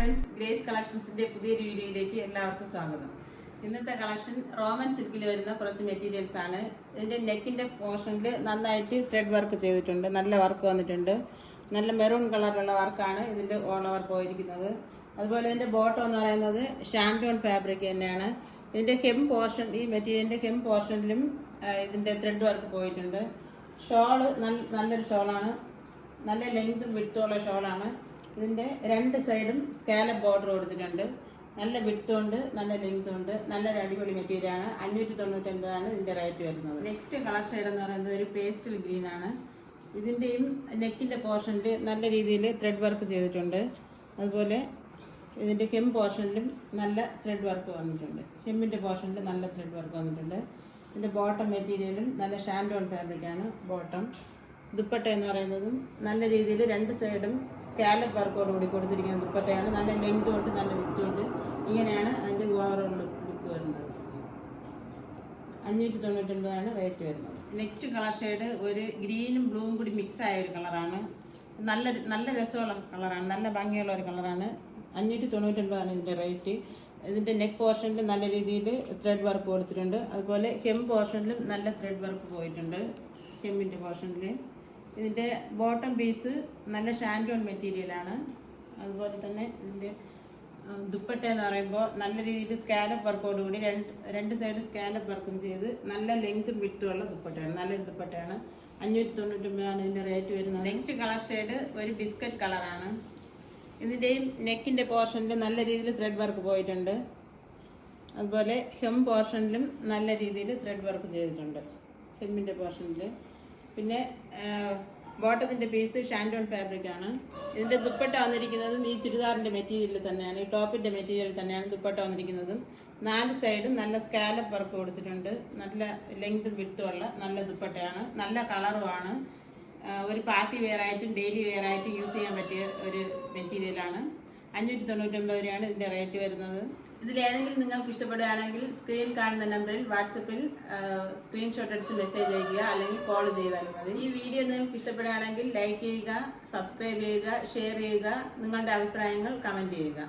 Friends, grace കളക്ഷൻസിന്റെ പുതിയൊരു വീഡിയോയിലേക്ക് എല്ലാവർക്കും സ്വാഗതം. ഇന്നത്തെ കളക്ഷൻ റോമൻ സിൽക്കിൽ വരുന്ന കുറച്ച് മെറ്റീരിയൽസ് ആണ്. ഇതിന്റെ നെക്കിന്റെ പോർഷനിൽ നന്നായിട്ട് ത്രെഡ് വർക്ക് ചെയ്തിട്ടുണ്ട്, നല്ല വർക്ക് വന്നിട്ടുണ്ട്. നല്ല മെറൂൺ കളറിലുള്ള വർക്കാണ് ഇതിന്റെ ഓൾ ഓവർ പോയിരിക്കുന്നത്. അതുപോലെ ഇതിന്റെ ബോട്ടം എന്ന് പറയുന്നത് ഷാംപ്യോൺ ഫാബ്രിക് തന്നെയാണ്. ഇതിന്റെ ഹെം പോർഷൻ, ഈ മെറ്റീരിയലിന്റെ ഹെം പോർഷനിലും ഇതിന്റെ ത്രെഡ് വർക്ക് പോയിട്ടുണ്ട്. ഷോള് നല്ലൊരു ഷോളാണ്, നല്ല ലെങ്തും വിട്ടുള്ള ഷോളാണ്. ഇതിൻ്റെ രണ്ട് സൈഡും സ്കാലപ്പ് ബോർഡർ കൊടുത്തിട്ടുണ്ട്. നല്ല വിട്ടുണ്ട്, നല്ല ലെങ്തും ഉണ്ട്. നല്ലൊരു അടിപൊളി മെറ്റീരിയലാണ്. 599 ഇതിൻ്റെ റേറ്റ് വരുന്നത്. നെക്സ്റ്റ് കളർ ഷെയ്ഡ് എന്ന് പറയുന്നത് ഒരു പേസ്റ്റൽ ഗ്രീൻ ആണ്. ഇതിൻ്റെയും നെക്കിൻ്റെ പോർഷനിൽ നല്ല രീതിയിൽ ത്രെഡ് വർക്ക് ചെയ്തിട്ടുണ്ട്. അതുപോലെ ഇതിൻ്റെ ഹെം പോർഷനിലും നല്ല ത്രെഡ് വർക്ക് വന്നിട്ടുണ്ട്. ഹെമ്മിൻ്റെ പോർഷനിൽ നല്ല ത്രെഡ് വർക്ക് വന്നിട്ടുണ്ട്. ഇതിൻ്റെ ബോട്ടം മെറ്റീരിയലും നല്ല ഷാൻഡോൺ ഫാബ്രിക്കാണ് ബോട്ടം. ദുപ്പട്ട എന്ന് പറയുന്നതും നല്ല രീതിയിൽ രണ്ട് സൈഡും സ്കാലപ്പ് വർക്കോടുകൂടി കൊടുത്തിരിക്കുന്ന ദുപ്പട്ടയാണ്. നല്ല ലെങ്ത് കൊണ്ട് നല്ല വിത്ത് കൊണ്ട് ഇങ്ങനെയാണ് അതിൻ്റെ ഓവറോൾ ലുക്ക് വരുന്നത്. 599 റേറ്റ് വരുന്നത്. നെക്സ്റ്റ് കളർ ഷെയ്ഡ് ഒരു ഗ്രീനും ബ്ലൂവും കൂടി മിക്സ് ആയ ഒരു കളറാണ്. നല്ല രസമുള്ള കളറാണ്, നല്ല ഭംഗിയുള്ള ഒരു കളറാണ്. 599 ഇതിൻ്റെ റേറ്റ്. ഇതിൻ്റെ നെക്ക് പോർഷനിൽ നല്ല രീതിയിൽ ത്രെഡ് വർക്ക് കൊടുത്തിട്ടുണ്ട്. അതുപോലെ ഹെം പോർഷനിലും നല്ല ത്രെഡ് വർക്ക് പോയിട്ടുണ്ട്. ഹെമ്മിൻ്റെ പോർഷനിൽ ഇതിൻ്റെ ബോട്ടം പീസ് നല്ല ഷാൻഡോൺ മെറ്റീരിയലാണ്. അതുപോലെ തന്നെ ഇതിൻ്റെ ദുപ്പട്ട എന്ന് പറയുമ്പോൾ നല്ല രീതിയിൽ സ്കാലപ്പ് വർക്കോടുകൂടി രണ്ട് സൈഡ് സ്കാലപ്പ് വർക്കും ചെയ്ത് നല്ല ലെങ്ത്തും വിട്ടുമുള്ള ദുപ്പട്ടയാണ്, നല്ലൊരു ദുപ്പട്ടയാണ്. 599 ഇതിൻ്റെ റേറ്റ് വരുന്നത്. നെക്സ്റ്റ് കളർ ഷെയ്ഡ് ഒരു ബിസ്ക്കറ്റ് കളറാണ്. ഇതിൻ്റെയും നെക്കിൻ്റെ പോർഷനിൽ നല്ല രീതിയിൽ ത്രെഡ് വർക്ക് പോയിട്ടുണ്ട്. അതുപോലെ ഹെം പോർഷനിലും നല്ല രീതിയിൽ ത്രെഡ് വർക്ക് ചെയ്തിട്ടുണ്ട്, ഹെമ്മിൻ്റെ പോർഷനിൽ. പിന്നെ ബോട്ടത്തിൻ്റെ പീസ് ഷാൻഡോൺ ഫാബ്രിക്കാണ്. ഇതിൻ്റെ ദുപ്പട്ട വന്നിരിക്കുന്നതും ഈ ചുരിദാറിൻ്റെ മെറ്റീരിയൽ തന്നെയാണ്, ഈ ടോപ്പിൻ്റെ മെറ്റീരിയൽ തന്നെയാണ് ദുപ്പട്ട വന്നിരിക്കുന്നതും. 4 സൈഡും നല്ല സ്കാലപ്പ് വർക്ക് കൊടുത്തിട്ടുണ്ട്. നല്ല ലെങ്തും വിട്ടുമുള്ള നല്ല ദുപ്പട്ടയാണ്, നല്ല കളറുമാണ്. ഒരു പാർട്ടി വെയർ ആയിട്ടും ഡെയിലി വെയർ ആയിട്ടും യൂസ് ചെയ്യാൻ പറ്റിയ ഒരു മെറ്റീരിയലാണ്. 599 രൂപയാണ് ഇതിൻ്റെ റേറ്റ് വരുന്നത്. ഇതിലേതെങ്കിലും നിങ്ങൾക്ക് ഇഷ്ടപ്പെടുകയാണെങ്കിൽ സ്ക്രീൻ കാണുന്ന നമ്പറിൽ വാട്സപ്പിൽ സ്ക്രീൻഷോട്ട് എടുത്ത് മെസ്സേജ് അയയ്ക്കുക, അല്ലെങ്കിൽ കോൾ ചെയ്താലും മതി. ഈ വീഡിയോ നിങ്ങൾക്ക് ഇഷ്ടപ്പെടുകയാണെങ്കിൽ ലൈക്ക് ചെയ്യുക, സബ്സ്ക്രൈബ് ചെയ്യുക, ഷെയർ ചെയ്യുക, നിങ്ങളുടെ അഭിപ്രായങ്ങൾ കമൻറ്റ് ചെയ്യുക.